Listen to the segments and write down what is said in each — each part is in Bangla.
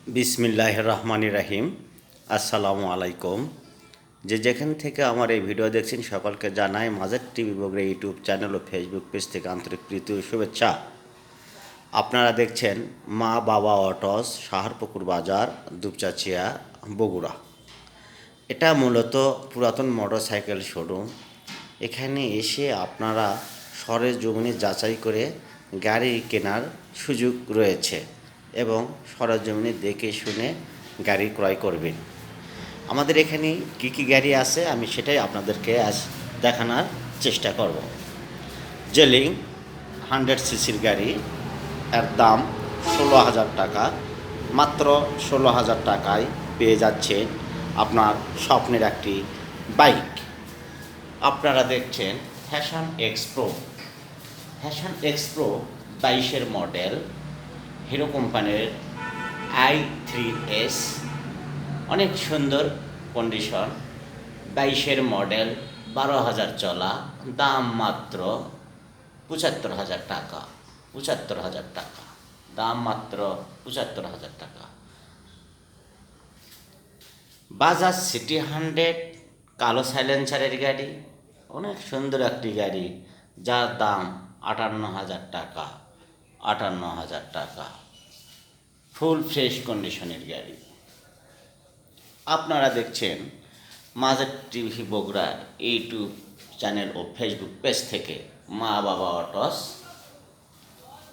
বিসমিল্লাহির রহমানির রহিম। আসসালামু আলাইকুম। যেখান থেকে আমার এই ভিডিও দেখছেন সকলকে জানাই মাঝের টিভি বগুড়া ইউটিউব চ্যানেল ও ফেসবুক পেজ থেকে আন্তরিক প্রীতি ও শুভেচ্ছা। আপনারা দেখছেন মা বাবা অটোস, সাহারপুকুর বাজার, দুপচাচিয়া, বগুড়া। এটা মূলত পুরাতন মোটরসাইকেল শোরুম। এখানে এসে আপনারা সরেজমিনে যাচাই করে গাড়ি কেনার সুযোগ রয়েছে এবং সরেজমিনে দেখে শুনে গাড়ি ক্রয় করবেন। আমাদের এখানে কী কী গাড়ি আছে আমি সেটাই আপনাদেরকে আজ দেখানোর চেষ্টা করব। জেলিং 100 সিসির গাড়ি, এর দাম 16,000 টাকা। মাত্র 16,000 টাকায় পেয়ে যাচ্ছে আপনার স্বপ্নের একটি বাইক। আপনারা দেখছেন ফ্যাশন এক্সপ্রো। ফ্যাশন এক্সপ্রো 22-এর মডেল, হিরো কোম্পানির i3s, অনেক সুন্দর কন্ডিশন। 22-এর মডেল, 12,000 চলা, দাম মাত্র 75,000 টাকা। 75,000 টাকা, দাম মাত্র 75,000 টাকা। বাজাজ সিটি 100 কালো সাইলেন্সারের গাড়ি, অনেক সুন্দর একটি গাড়ি, যার দাম 58,000 টাকা। 58,000 টাকা, ফুল ফ্রেশ কন্ডিশনের গাড়ি। আপনারা দেখছেন মাঝের টিভি বগুড়া ইউটিউব চ্যানেল ও ফেসবুক পেজ থেকে মা বাবা অটোস,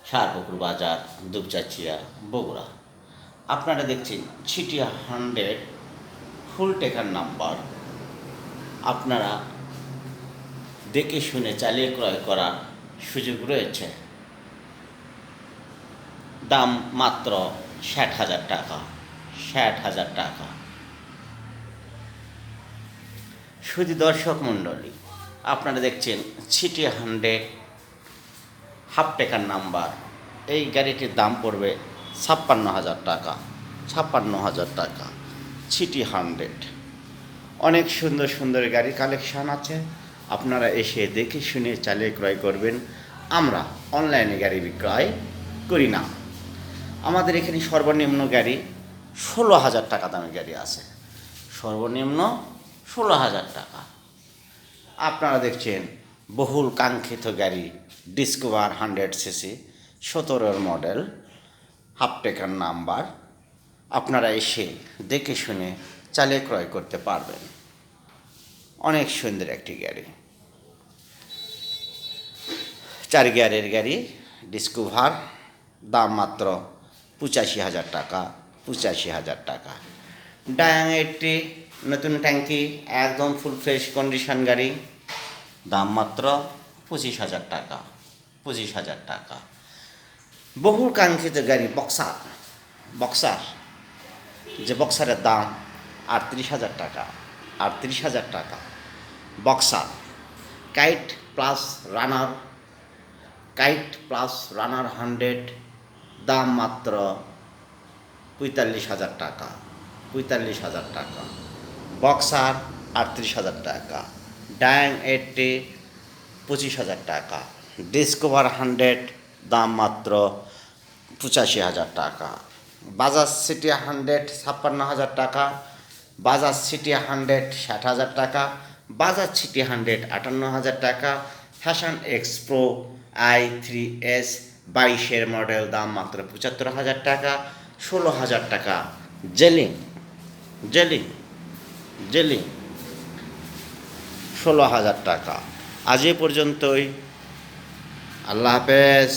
সাহারপুকুর বাজার, দুপচাচিয়া, বগুড়া। আপনারা দেখছেন সিটি 100 ফুল টেকার নাম্বার। আপনারা দেখে শুনে চালিয়ে ক্রয় করার সুযোগ রয়েছে। দাম মাত্র 60,000 টাকা। 60,000 টাকা। শুধু দর্শক মণ্ডলী, আপনারা দেখছেন সিটি 100 হাফ টেকার নাম্বার। এই গাড়িটির দাম পড়বে 56,000 টাকা। 56,000 টাকা, সিটি 100। অনেক সুন্দর সুন্দর গাড়ি কালেকশান আছে, আপনারা এসে দেখে শুনে চালিয়ে ক্রয় করবেন। আমরা অনলাইনে গাড়ি বিক্রয় করি না। আমাদের এখানে সর্বনিম্ন গাড়ি 16,000 টাকা দামের গাড়ি আছে। সর্বনিম্ন 16,000 টাকা। আপনারা দেখছেন বহুল কাঙ্ক্ষিত গাড়ি ডিসকভার 100 সিসি, 17-এর মডেল, হাফ টেকার নাম্বার। আপনারা এসে দেখে শুনে চালিয়ে ক্রয় করতে পারবেন। অনেক সুন্দর একটি গাড়ি, 4 গিয়ারের গাড়ি ডিসকভার, দাম মাত্র 85,000 টাকা। 85,000 টাকা। ডায়াং 80 নতুন ট্যাঙ্কি, একদম ফুল ফ্রেশ কন্ডিশন গাড়ি, দাম মাত্র 25,000 টাকা। 25,000 টাকা। বহুল কাঙ্ক্ষিত গাড়ি বক্সার। বক্সার, যে বক্সারের দাম 38,000 টাকা। 38,000 টাকা বক্সার। কাইট প্লাস রানার, কাইট প্লাস রানার 100, দাম মাত্র 45,000 টাকা। 45,000 টাকা বক্সার। 38,000 টাকা। ডায়াং 80 25,000 টাকা। ডিসকভার 100, দাম মাত্র 85,000 টাকা। বাজাজ সিটি 100 56,000 টাকা। বাজাজ সিটি 100 60,000 টাকা। বাজাজ সিটি 100 58,000 টাকা। ফ্যাশন এক্সপ্রো i3s 22-এর মডেল, দাম মাত্র 75,000 টাকা। 16,000 টাকা জেলিং। জেলিং জেলিং 16,000 টাকা। আজ এ পর্যন্তই। আল্লাহ হাফেজ।